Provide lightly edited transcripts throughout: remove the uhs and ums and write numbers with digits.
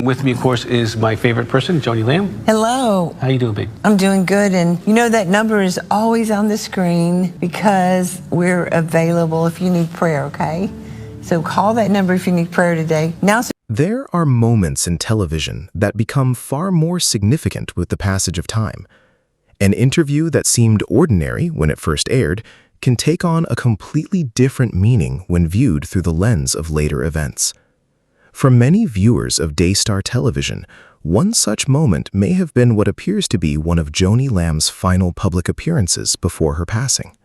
With me, of course, is my favorite person, Joni Lamb. Hello. How you doing, babe? I'm doing good, and you know that number is always on the screen because we're available if you need prayer, okay? So call that number if you need prayer today. There are moments in television that become far more significant with the passage of time. An interview that seemed ordinary when it first aired can take on a completely different meaning when viewed through the lens of later events. For many viewers of Daystar Television, one such moment may have been what appears to be one of Joni Lamb's final public appearances before her passing.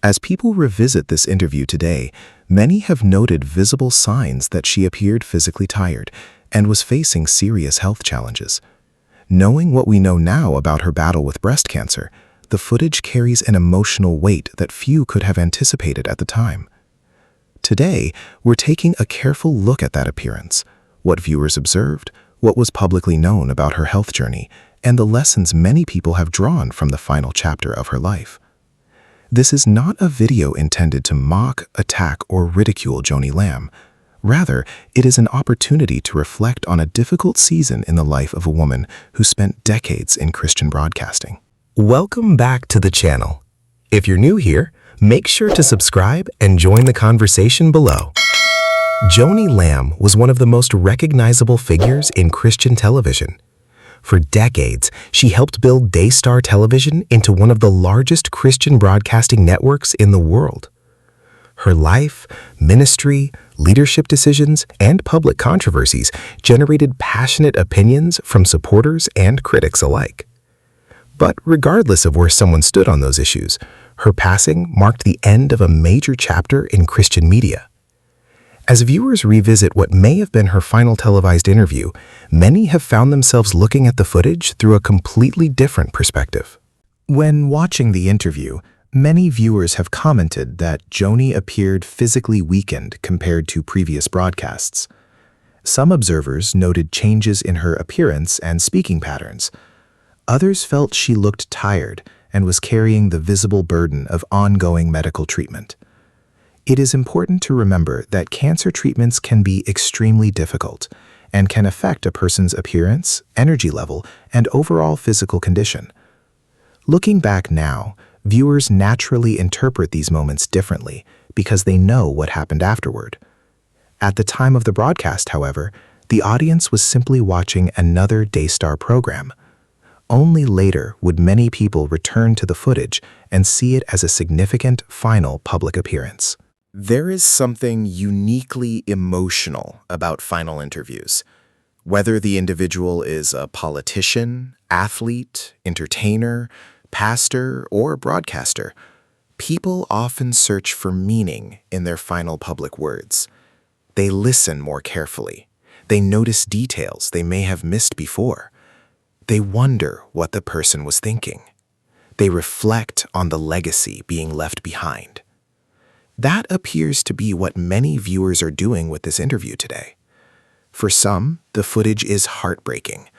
As people revisit this interview today, many have noted visible signs that she appeared physically tired and was facing serious health challenges. Knowing what we know now about her battle with breast cancer, the footage carries an emotional weight that few could have anticipated at the time. Today, we're taking a careful look at that appearance, what viewers observed, what was publicly known about her health journey, and the lessons many people have drawn from the final chapter of her life. This is not a video intended to mock, attack, or ridicule Joni Lamb. Rather, it is an opportunity to reflect on a difficult season in the life of a woman who spent decades in Christian broadcasting. Welcome back to the channel. If you're new here, make sure to subscribe and join the conversation below. Joni Lamb was one of the most recognizable figures in Christian television. For decades, she helped build Daystar Television into one of the largest Christian broadcasting networks in the world. Her life, ministry, leadership decisions, and public controversies generated passionate opinions from supporters and critics alike. But regardless of where someone stood on those issues, her passing marked the end of a major chapter in Christian media. As viewers revisit what may have been her final televised interview, many have found themselves looking at the footage through a completely different perspective. When watching the interview, many viewers have commented that Joni appeared physically weakened compared to previous broadcasts. Some observers noted changes in her appearance and speaking patterns. Others felt she looked tired and was carrying the visible burden of ongoing medical treatment. It is important to remember that cancer treatments can be extremely difficult and can affect a person's appearance, energy level, and overall physical condition. Looking back now, viewers naturally interpret these moments differently because they know what happened afterward. At the time of the broadcast, however, the audience was simply watching another Daystar program. Only later would many people return to the footage and see it as a significant final public appearance. There is something uniquely emotional about final interviews. Whether the individual is a politician, athlete, entertainer, pastor, or broadcaster, people often search for meaning in their final public words. They listen more carefully. They notice details they may have missed before. They wonder what the person was thinking. They reflect on the legacy being left behind. That appears to be what many viewers are doing with this interview today. For some, the footage is heartbreaking.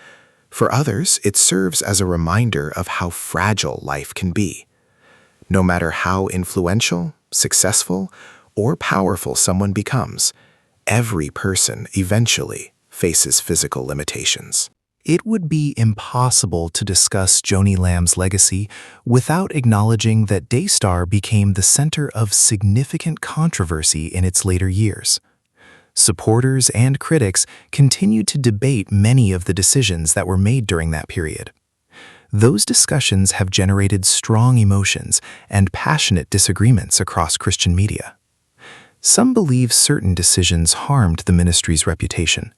For others, it serves as a reminder of how fragile life can be. No matter how influential, successful, or powerful someone becomes, every person eventually faces physical limitations. It would be impossible to discuss Joni Lamb's legacy without acknowledging that Daystar became the center of significant controversy in its later years. Supporters and critics continued to debate many of the decisions that were made during that period. Those discussions have generated strong emotions and passionate disagreements across Christian media. Some believe certain decisions harmed the ministry's reputation.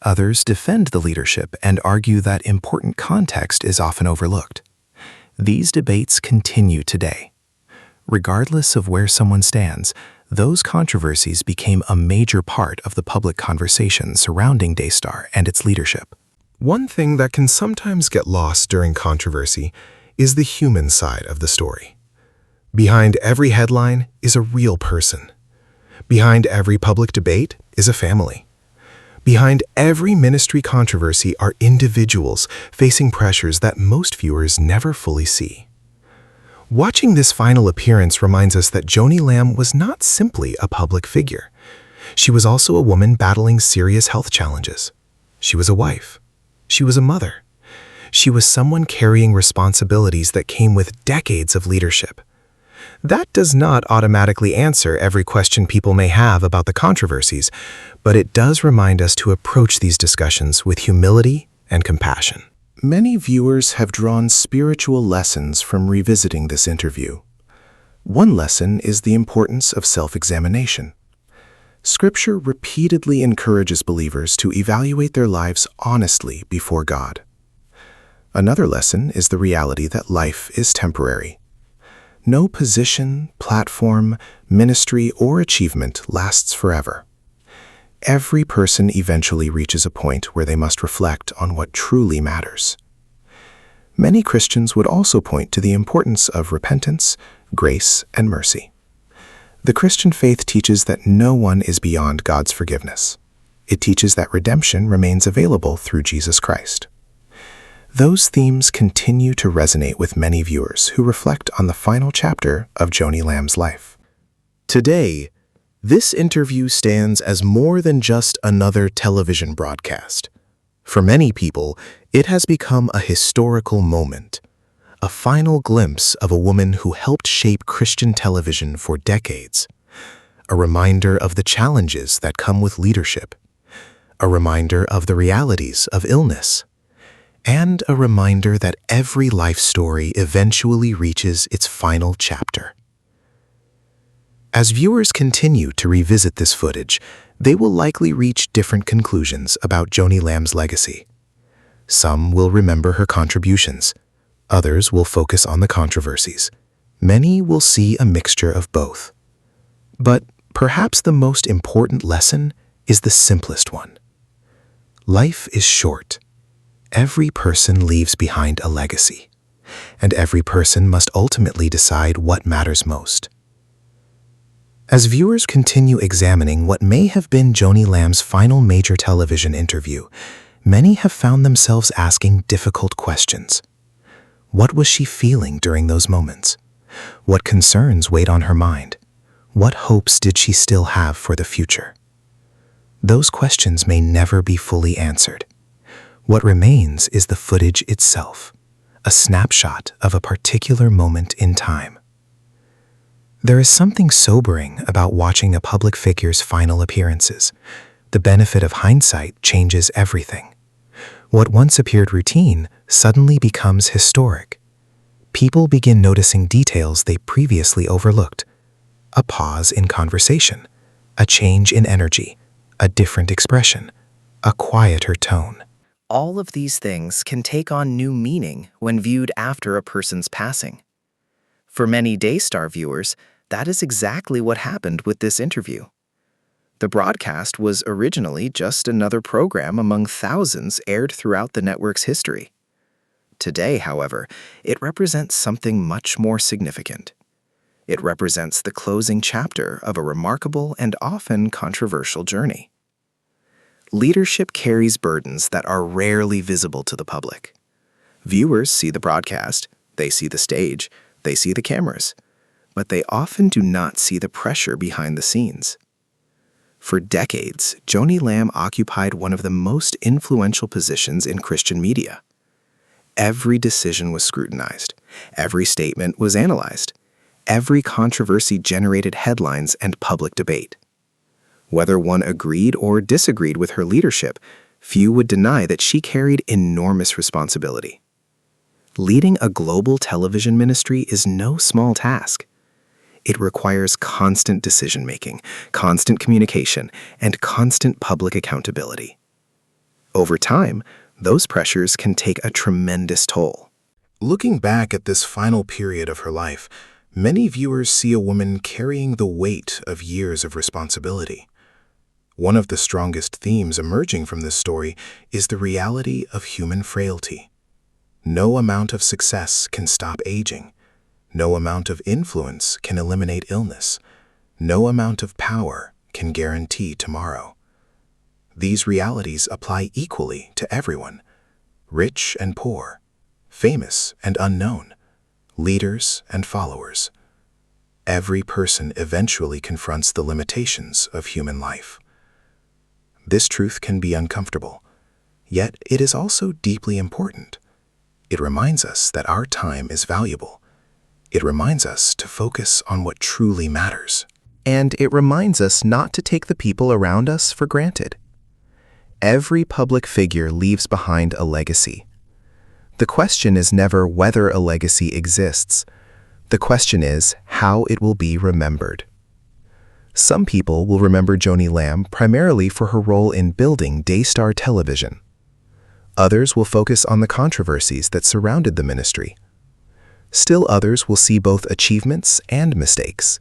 Others defend the leadership and argue that important context is often overlooked. These debates continue today. Regardless of where someone stands, those controversies became a major part of the public conversation surrounding Daystar and its leadership. One thing that can sometimes get lost during controversy is the human side of the story. Behind every headline is a real person. Behind every public debate is a family. Behind every ministry controversy are individuals facing pressures that most viewers never fully see. Watching this final appearance reminds us that Joni Lamb was not simply a public figure. She was also a woman battling serious health challenges. She was a wife. She was a mother. She was someone carrying responsibilities that came with decades of leadership. That does not automatically answer every question people may have about the controversies, but it does remind us to approach these discussions with humility and compassion. Many viewers have drawn spiritual lessons from revisiting this interview. One lesson is the importance of self-examination. Scripture repeatedly encourages believers to evaluate their lives honestly before God. Another lesson is the reality that life is temporary. No position, platform, ministry, or achievement lasts forever. Every person eventually reaches a point where they must reflect on what truly matters. Many Christians would also point to the importance of repentance, grace, and mercy. The Christian faith teaches that no one is beyond God's forgiveness. It teaches that redemption remains available through Jesus Christ. Those themes continue to resonate with many viewers who reflect on the final chapter of Joni Lamb's life. Today, this interview stands as more than just another television broadcast. For many people, it has become a historical moment, a final glimpse of a woman who helped shape Christian television for decades, a reminder of the challenges that come with leadership, a reminder of the realities of illness, and a reminder that every life story eventually reaches its final chapter. As viewers continue to revisit this footage, they will likely reach different conclusions about Joni Lamb's legacy. Some will remember her contributions. Others will focus on the controversies. Many will see a mixture of both. But perhaps the most important lesson is the simplest one. Life is short. Every person leaves behind a legacy, and every person must ultimately decide what matters most. As viewers continue examining what may have been Joni Lamb's final major television interview, many have found themselves asking difficult questions. What was she feeling during those moments? What concerns weighed on her mind? What hopes did she still have for the future? Those questions may never be fully answered. What remains is the footage itself, a snapshot of a particular moment in time. There is something sobering about watching a public figure's final appearances. The benefit of hindsight changes everything. What once appeared routine suddenly becomes historic. People begin noticing details they previously overlooked. A pause in conversation, a change in energy, a different expression, a quieter tone. All of these things can take on new meaning when viewed after a person's passing. For many Daystar viewers, that is exactly what happened with this interview. The broadcast was originally just another program among thousands aired throughout the network's history. Today, however, it represents something much more significant. It represents the closing chapter of a remarkable and often controversial journey. Leadership carries burdens that are rarely visible to the public. Viewers see the broadcast, they see the stage, they see the cameras, but they often do not see the pressure behind the scenes. For decades, Joni Lamb occupied one of the most influential positions in Christian media. Every decision was scrutinized. Every statement was analyzed. Every controversy generated headlines and public debate. Whether one agreed or disagreed with her leadership, few would deny that she carried enormous responsibility. Leading a global television ministry is no small task. It requires constant decision-making, constant communication, and constant public accountability. Over time, those pressures can take a tremendous toll. Looking back at this final period of her life, many viewers see a woman carrying the weight of years of responsibility. One of the strongest themes emerging from this story is the reality of human frailty. No amount of success can stop aging. No amount of influence can eliminate illness. No amount of power can guarantee tomorrow. These realities apply equally to everyone, rich and poor, famous and unknown, leaders and followers. Every person eventually confronts the limitations of human life. This truth can be uncomfortable, Yet it is also deeply important. It reminds us that our time is valuable. It reminds us to focus on what truly matters. And it reminds us not to take the people around us for granted. Every public figure leaves behind a legacy. The question is never whether a legacy exists. The question is how it will be remembered. Some people will remember Joni Lamb primarily for her role in building Daystar Television. Others will focus on the controversies that surrounded the ministry. Still others will see both achievements and mistakes.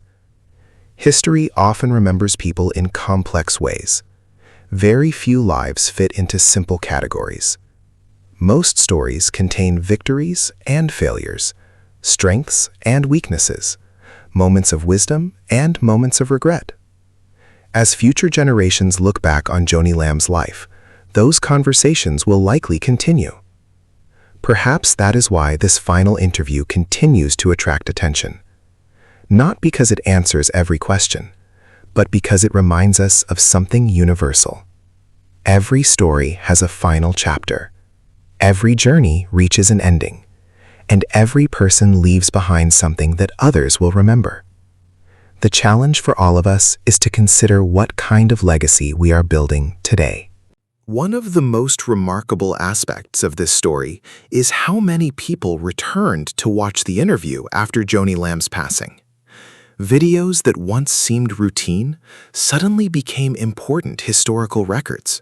History often remembers people in complex ways. Very few lives fit into simple categories. Most stories contain victories and failures, strengths and weaknesses, moments of wisdom and moments of regret. As future generations look back on Joni Lamb's life, those conversations will likely continue. Perhaps that is why this final interview continues to attract attention. Not because it answers every question, but because it reminds us of something universal. Every story has a final chapter. Every journey reaches an ending, and every person leaves behind something that others will remember. The challenge for all of us is to consider what kind of legacy we are building today. One of the most remarkable aspects of this story is how many people returned to watch the interview after Joni Lamb's passing. Videos that once seemed routine suddenly became important historical records.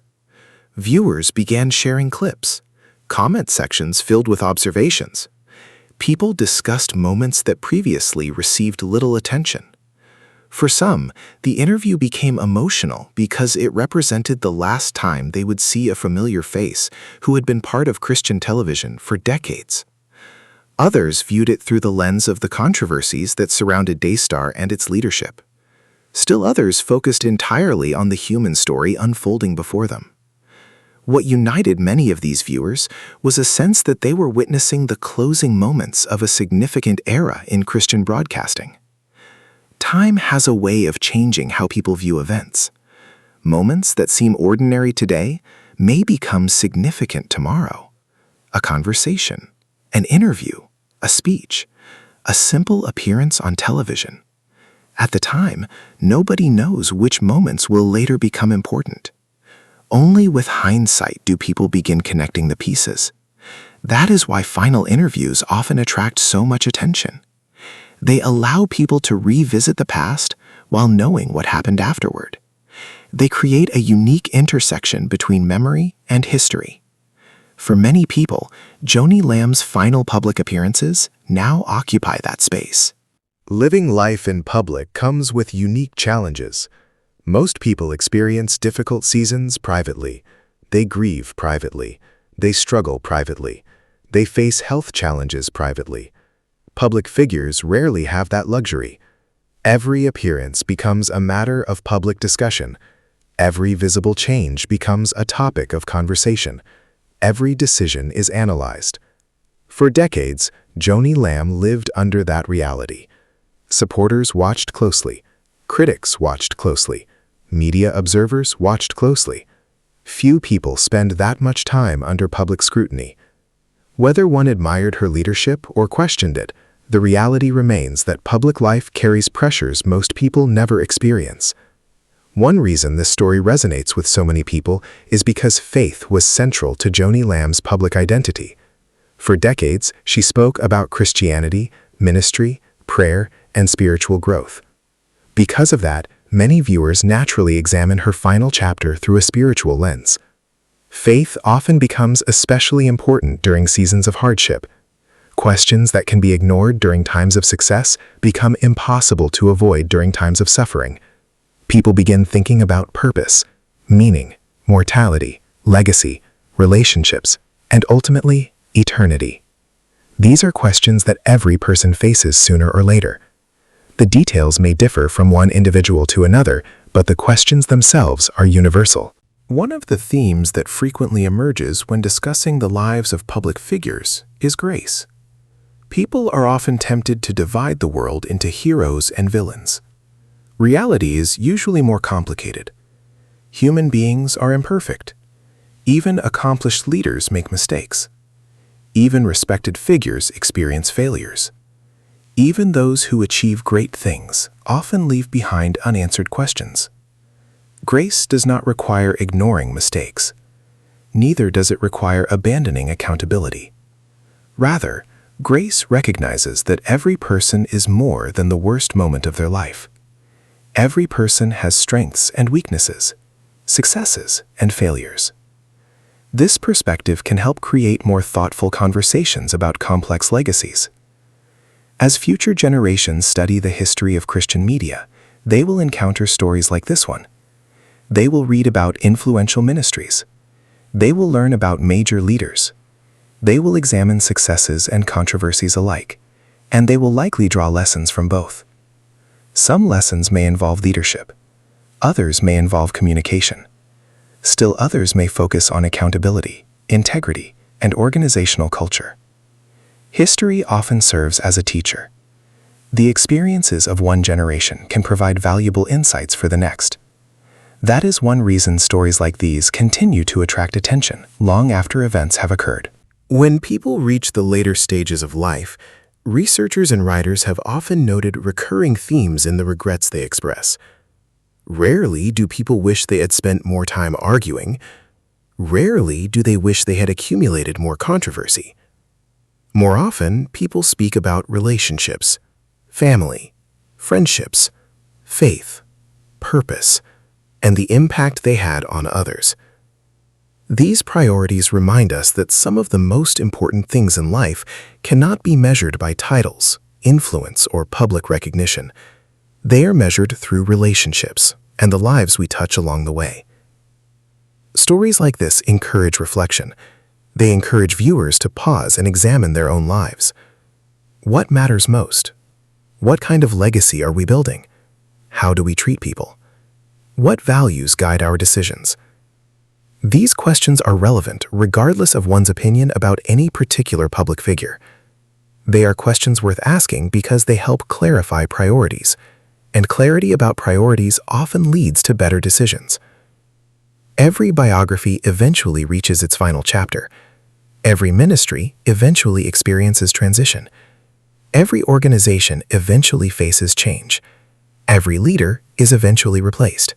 Viewers began sharing clips, comment sections filled with observations. People discussed moments that previously received little attention. For some, the interview became emotional because it represented the last time they would see a familiar face who had been part of Christian television for decades. Others viewed it through the lens of the controversies that surrounded Daystar and its leadership. Still others focused entirely on the human story unfolding before them. What united many of these viewers was a sense that they were witnessing the closing moments of a significant era in Christian broadcasting. Time has a way of changing how people view events. Moments that seem ordinary today may become significant tomorrow. A conversation, an interview, a speech, a simple appearance on television. At the time, nobody knows which moments will later become important. Only with hindsight do people begin connecting the pieces. That is why final interviews often attract so much attention. They allow people to revisit the past while knowing what happened afterward. They create a unique intersection between memory and history. For many people, Joni Lamb's final public appearances now occupy that space. Living life in public comes with unique challenges. Most people experience difficult seasons privately. They grieve privately. They struggle privately. They face health challenges privately. Public figures rarely have that luxury. Every appearance becomes a matter of public discussion. Every visible change becomes a topic of conversation. Every decision is analyzed. For decades, Joni Lamb lived under that reality. Supporters watched closely. Critics watched closely. Media observers watched closely. Few people spend that much time under public scrutiny. Whether one admired her leadership or questioned it, the reality remains that public life carries pressures most people never experience. One reason this story resonates with so many people is because faith was central to Joni Lamb's public identity. For decades, she spoke about Christianity, ministry, prayer, and spiritual growth. Because of that, many viewers naturally examine her final chapter through a spiritual lens. Faith often becomes especially important during seasons of hardship. Questions that can be ignored during times of success become impossible to avoid during times of suffering. People begin thinking about purpose, meaning, mortality, legacy, relationships, and ultimately, eternity. These are questions that every person faces sooner or later. The details may differ from one individual to another, but the questions themselves are universal. One of the themes that frequently emerges when discussing the lives of public figures is grace. People are often tempted to divide the world into heroes and villains. Reality is usually more complicated. Human beings are imperfect. Even accomplished leaders make mistakes. Even respected figures experience failures. Even those who achieve great things often leave behind unanswered questions. Grace does not require ignoring mistakes. Neither does it require abandoning accountability. Rather, grace recognizes that every person is more than the worst moment of their life. Every person has strengths and weaknesses, successes and failures. This perspective can help create more thoughtful conversations about complex legacies. As future generations study the history of Christian media, they will encounter stories like this one. They will read about influential ministries. They will learn about major leaders. They will examine successes and controversies alike, and they will likely draw lessons from both. Some lessons may involve leadership. Others may involve communication. Still others may focus on accountability, integrity, and organizational culture. History often serves as a teacher. The experiences of one generation can provide valuable insights for the next. That is one reason stories like these continue to attract attention long after events have occurred. When people reach the later stages of life, researchers and writers have often noted recurring themes in the regrets they express. Rarely do people wish they had spent more time arguing. Rarely do they wish they had accumulated more controversy. More often, people speak about relationships, family, friendships, faith, purpose, and the impact they had on others. These priorities remind us that some of the most important things in life cannot be measured by titles, influence, or public recognition. They are measured through relationships and the lives we touch along the way. Stories like this encourage reflection. They encourage viewers to pause and examine their own lives. What matters most? What kind of legacy are we building? How do we treat people? What values guide our decisions? These questions are relevant regardless of one's opinion about any particular public figure. They are questions worth asking because they help clarify priorities, and clarity about priorities often leads to better decisions. Every biography eventually reaches its final chapter. Every ministry eventually experiences transition. Every organization eventually faces change. Every leader is eventually replaced.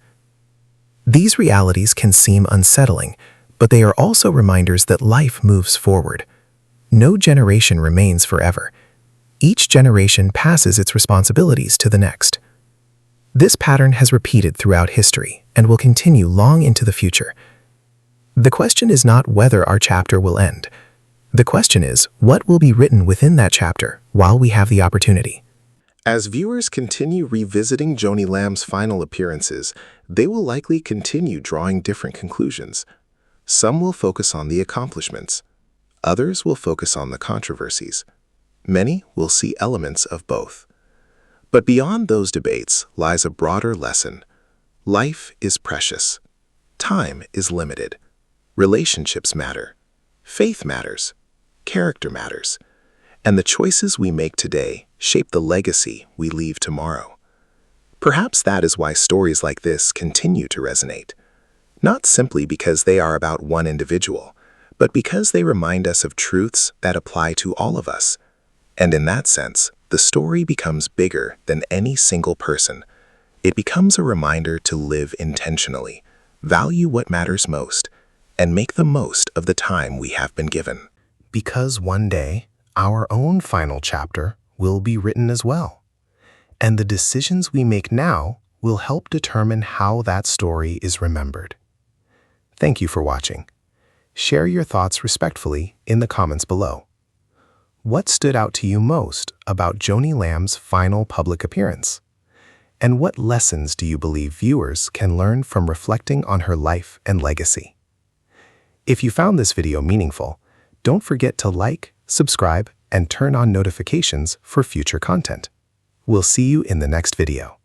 These realities can seem unsettling, but they are also reminders that life moves forward. No generation remains forever. Each generation passes its responsibilities to the next. This pattern has repeated throughout history and will continue long into the future. The question is not whether our chapter will end. The question is, what will be written within that chapter while we have the opportunity? As viewers continue revisiting Joni Lamb's final appearances, they will likely continue drawing different conclusions. Some will focus on the accomplishments. Others will focus on the controversies. Many will see elements of both. But beyond those debates lies a broader lesson. Life is precious. Time is limited. Relationships matter. Faith matters. Character matters. And the choices we make today shape the legacy we leave tomorrow. Perhaps that is why stories like this continue to resonate. Not simply because they are about one individual, but because they remind us of truths that apply to all of us. And in that sense, the story becomes bigger than any single person. It becomes a reminder to live intentionally, value what matters most, and make the most of the time we have been given. Because one day, our own final chapter will be written as well. And the decisions we make now will help determine how that story is remembered. Thank you for watching. Share your thoughts respectfully in the comments below. What stood out to you most about Joni Lamb's final public appearance? And what lessons do you believe viewers can learn from reflecting on her life and legacy? If you found this video meaningful, don't forget to like, subscribe, and turn on notifications for future content. We'll see you in the next video.